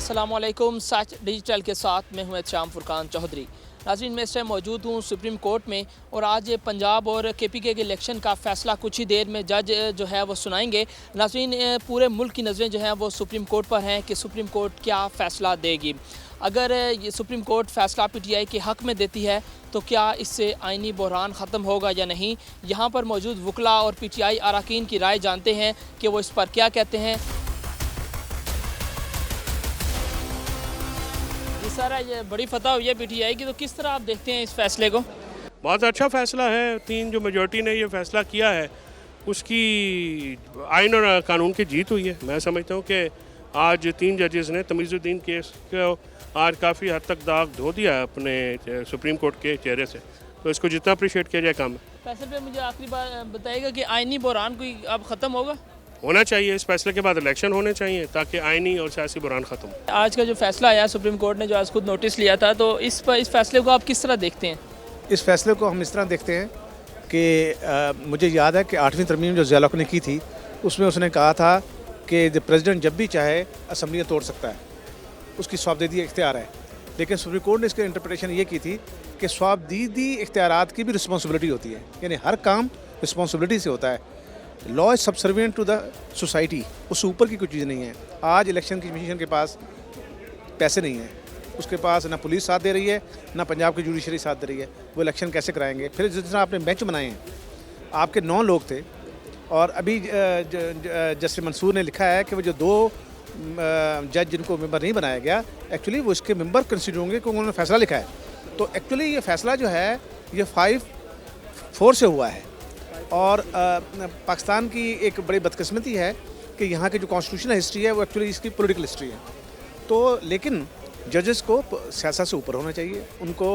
अस्सलामुअलैकुम। सच डिजिटल के साथ मैं हूं शाम फुरकान चौधरी। नाज़रीन, मैं इस टाइम मौजूद हूं सुप्रीम कोर्ट में और आज पंजाब और KPK के इलेक्शन का फ़ैसला कुछ ही देर में जज जो है वो सुनाएंगे। नाज़रीन, पूरे मुल्क की नज़रें जो हैं वो सुप्रीम कोर्ट पर हैं कि सुप्रीम कोर्ट क्या फ़ैसला देगी। अगर ये सुप्रीम कोर्ट फ़ैसला PTI के हक़ में देती है तो क्या इससे आइनी बहरान ख़त्म होगा या नहीं। यहाँ पर मौजूद वकला और PTI अरकान की राय जानते हैं कि वो इस पर क्या कहते हैं। सर, ये बड़ी फतह हुई है PTI की, तो किस तरह आप देखते हैं इस फैसले को? बहुत अच्छा फ़ैसला है। तीन जो मेजॉरिटी ने ये फ़ैसला किया है उसकी आइन और कानून की जीत हुई है। मैं समझता हूँ कि आज तीन जजेस ने तमीज़ुद्दीन केस को आज काफ़ी हद तक दाग धो दिया है अपने सुप्रीम कोर्ट के चेहरे से, तो इसको जितना अप्रिशिएट किया जाए कम है। फैसले पे मुझे आखिरी बार बताइएगा कि आइनी बहरान कोई अब ख़त्म होना चाहिए। इस फैसले के बाद इलेक्शन होने चाहिए ताकि आइनी और सियासी बहरान ख़त्म हो। आज का जो फैसला आया सुप्रीम कोर्ट ने, जो आज खुद नोटिस लिया था, तो इस फैसले को आप किस तरह देखते हैं? इस फैसले को हम इस तरह देखते हैं कि मुझे याद है कि 8वीं तरमीम जो ज़िया ने की थी उसमें उसने कहा था कि प्रेसिडेंट जब भी चाहे असम्बलियाँ तोड़ सकता है, उसकी स्वाबदीदी इख्तियार है। लेकिन सुप्रीम कोर्ट ने इसकी इंटरप्रिटेशन ये की थी कि स्वाबदीदी इख्तियारात की भी रिस्पॉन्सिबिलिटी होती है, यानी हर काम रिस्पॉन्सिबिलिटी से होता है। Law is subservient to the society, उससे ऊपर की कोई चीज़ नहीं है। आज इलेक्शन कमीशन के पास पैसे नहीं हैं, उसके पास ना पुलिस साथ दे रही है ना पंजाब की जुडिशरी साथ दे रही है। वो इलेक्शन कैसे कराएंगे? फिर जिस तरह आपने बेंच बनाए हैं, आपके 9 लोग थे और अभी जस्टिस मंसूर ने लिखा है कि वो जो 2 जज जिनको मेंबर नहीं बनाया गया, एक्चुअली वो इसके मेंबर कंसिडर होंगे क्योंकि उन्होंने फैसला लिखा है। तो एक्चुअली ये फैसला जो है ये 5-4 से हुआ है और पाकिस्तान की एक बड़ी बदकिस्मती है कि यहाँ की जो कॉन्स्टिट्यूशनल हिस्ट्री है वो एक्चुअली इसकी पॉलिटिकल हिस्ट्री है। तो लेकिन जजेस को सियासत से ऊपर होना चाहिए, उनको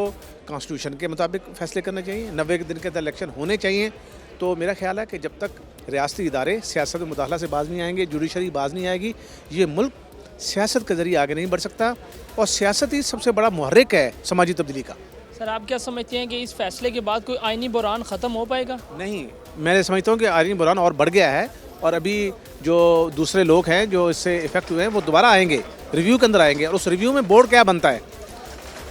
कॉन्स्टिट्यूशन के मुताबिक फैसले करने चाहिए, 90 दिन के अंदर इलेक्शन होने चाहिए। तो मेरा ख्याल है कि जब तक रियासती इदारे सियासत में मुदाखला से बाज नहीं आएंगे, जुडिशरी बाज नहीं आएगी, ये मुल्क सियासत के ज़रिए आगे नहीं बढ़ सकता। और सियासत ही सबसे बड़ा मुहर्रिक है समाजी तब्दीली का। सर, आप क्या समझते हैं कि इस फैसले के बाद कोई आइनी बहरान ख़त्म हो पाएगा? नहीं, मैं समझता हूँ कि आइनी बहरान और बढ़ गया है और अभी जो दूसरे लोग हैं जो इससे इफेक्ट हुए हैं वो दोबारा आएंगे, रिव्यू के अंदर आएंगे और उस रिव्यू में बोर्ड क्या बनता है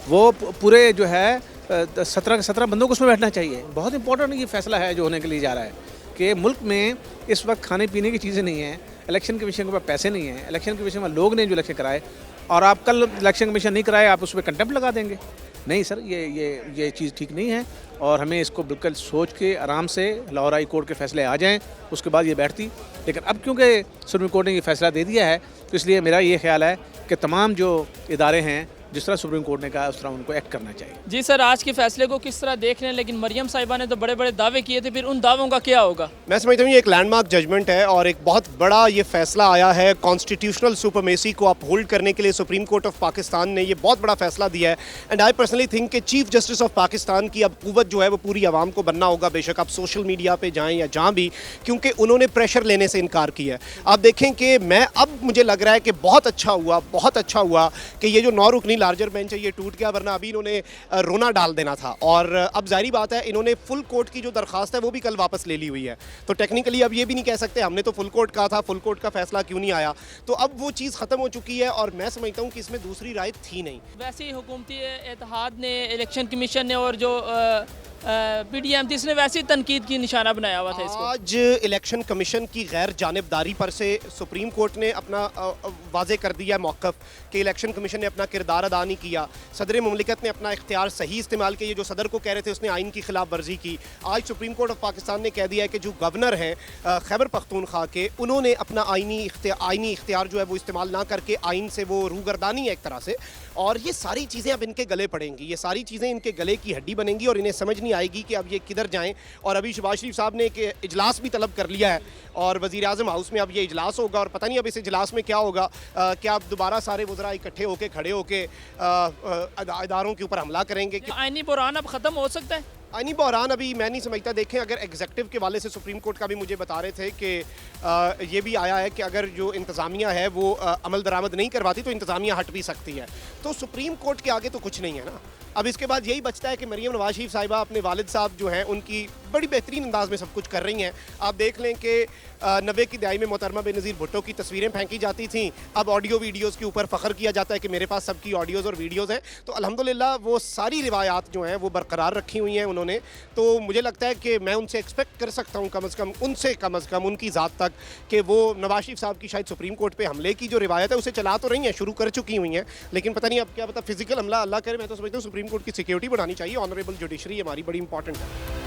वो पूरे जो है 17 बंदों को उसमें बैठना चाहिए। बहुत इंपॉर्टेंट ये फैसला है जो होने के लिए जा रहा है कि मुल्क में इस वक्त खाने पीने की चीज़ें नहीं हैं, इलेक्शन कमीशन के पास पैसे नहीं हैं, इलेक्शन कमीशन में लोग ने जो इलेक्शन कराए और आप कल इलेक्शन कमीशन नहीं कराए आप उस पर कंटेम्प्ट लगा देंगे। नहीं सर, ये चीज़ ठीक नहीं है और हमें इसको बिल्कुल सोच के आराम से लाहौर हाई कोर्ट के फैसले आ जाएं, उसके बाद ये बैठती। लेकिन अब क्योंकि सुप्रीम कोर्ट ने ये फैसला दे दिया है तो इसलिए मेरा ये ख्याल है कि तमाम जो इदारे हैं जिस तरह सुप्रीम कोर्ट ने कहा उस तरह उनको एक्ट करना चाहिए। जी सर, आज के फैसले को किस तरह देख रहे हैं? लेकिन मरियम साहिबा ने तो बड़े बड़े दावे किए थे, फिर उन दावों का क्या होगा? मैं समझता हूँ ये एक लैंडमार्क जजमेंट है और एक बहुत बड़ा ये फैसला आया है। कॉन्स्टिट्यूशनल सुपरमेसी को अपहोल्ड करने के लिए सुप्रीम कोर्ट ऑफ पाकिस्तान ने ये बहुत बड़ा फैसला दिया है। एंड आई पर्सनली थिंक कि चीफ जस्टिस ऑफ पाकिस्तान की अब कुव्वत जो है वो पूरी आवाम को बनना होगा, बेशक आप सोशल मीडिया पर जाएँ या जहाँ भी, क्योंकि उन्होंने प्रेशर लेने से इनकार किया है। आप देखें कि अब मुझे लग रहा है कि बहुत अच्छा हुआ कि ये जो 9 रुकनी लार्जर बेंच है ये टूट गया, वरना अभी इन्होंने रोना डाल देना था। और अब जाहिर बात है इन्होंने फुल कोर्ट की जो दरखास्त है वो भी कल वापस ले ली हुई है। तो टेक्निकली अब ये भी नहीं कह सकते हमने तो फुल कोर्ट कहा था, फुल कोर्ट का फैसला क्यों नहीं आया। तो अब वो चीज़ ख़त्म हो चुकी है और मैं समझता हूँ कि इसमें दूसरी राय थी नहीं। वैसे ही हुकूमती इत्तेहाद ने, इलेक्शन कमीशन ने और जो PDM थी इसने वैसे ही तनकीद की निशाना बनाया हुआ था इसको। आज इलेक्शन कमीशन की गैर जानिबदारी पर से सुप्रीम कोर्ट ने अपना वाजे कर दिया मौक़िफ़ कि इलेक्शन कमीशन ने अपना किरदार अदा नहीं किया। सदर मुमलिकत ने अपना इख्तियार सही इस्तेमाल किया, ये जो सदर को कह रहे थे उसने आइन की खिलाफ वर्जी की। आज सुप्रीम कोर्ट ऑफ पाकिस्तान ने कह दिया है कि जो गवर्नर हैं खैबर पख्तूनख्वा के, उन्होंने अपना आइनी इख्तियार जो है वो इस्तेमाल ना करके आइन से वो रूगर्दानी है एक तरह से। और ये सारी चीज़ें अब इनके गले पड़ेंगी, ये सारी चीज़ें इनके गले की हड्डी बनेंगी और इन्हें समझ नहीं आएगी कि अब ये किधर जाएं। और अभी शहबाज शरीफ साहब ने एक इजलास भी तलब कर लिया है और वज़ीर आज़म हाउस में अब ये इजलास होगा और पता नहीं अब इस इजलास में क्या होगा। क्या अब दोबारा सारे वज़रा इकट्ठे होकर खड़े होकर इदारों के ऊपर हमला करेंगे? आइनी बहरान अब ख़त्म हो सकता है? आइनी बहरान अभी मैं नहीं समझता। देखें, अगर एग्जेक्टिव के वाले से सुप्रीम कोर्ट का भी मुझे बता रहे थे कि ये भी आया है कि अगर जो इंतज़ामिया है वो अमल दरामद नहीं करवाती तो इंतज़ामिया हट भी सकती है। तो सुप्रीम कोर्ट के आगे तो कुछ नहीं है ना। अब इसके बाद यही बचता है कि मरीम नवाज शरीफ साहिबा अपने वालिद साहब जो हैं उनकी बड़ी बेहतरीन अंदाज में सब कुछ कर रही हैं। आप देख लें कि 90 की दहाई में मोहतरमा बेनज़ीर भुट्टो की तस्वीरें फेंकी जाती थी, अब ऑडियो वीडियोज़ के ऊपर फ़ख्र किया जाता है कि मेरे पास सबकी ऑडियोज़ और वीडियोज़ हैं। तो अल्हम्दुलिल्लाह वो सारी रिवायात जो हैं वो बरकरार रखी हुई हैं उन्होंने। तो मुझे लगता है कि मैं उनसे एक्सपेक्ट कर सकता हूँ कम अज़ कम उनकी ज़ात तक कि वो नवाज शरीफ साहब की शायद सुप्रीम कोर्ट पर हमले की जो रिवायत है उसे चला तो रही हैं, शुरू कर चुकी हुई हैं, लेकिन पता नहीं अब क्या पता फिजिकल हमला अल्लाह करे। मैं तो समझता हूँ सुप्रीम कोर्ट की सिक्योरिटी बढ़ानी चाहिए। ऑनरेबल जुडिशरी हमारी बड़ी इंपॉर्टेंट है।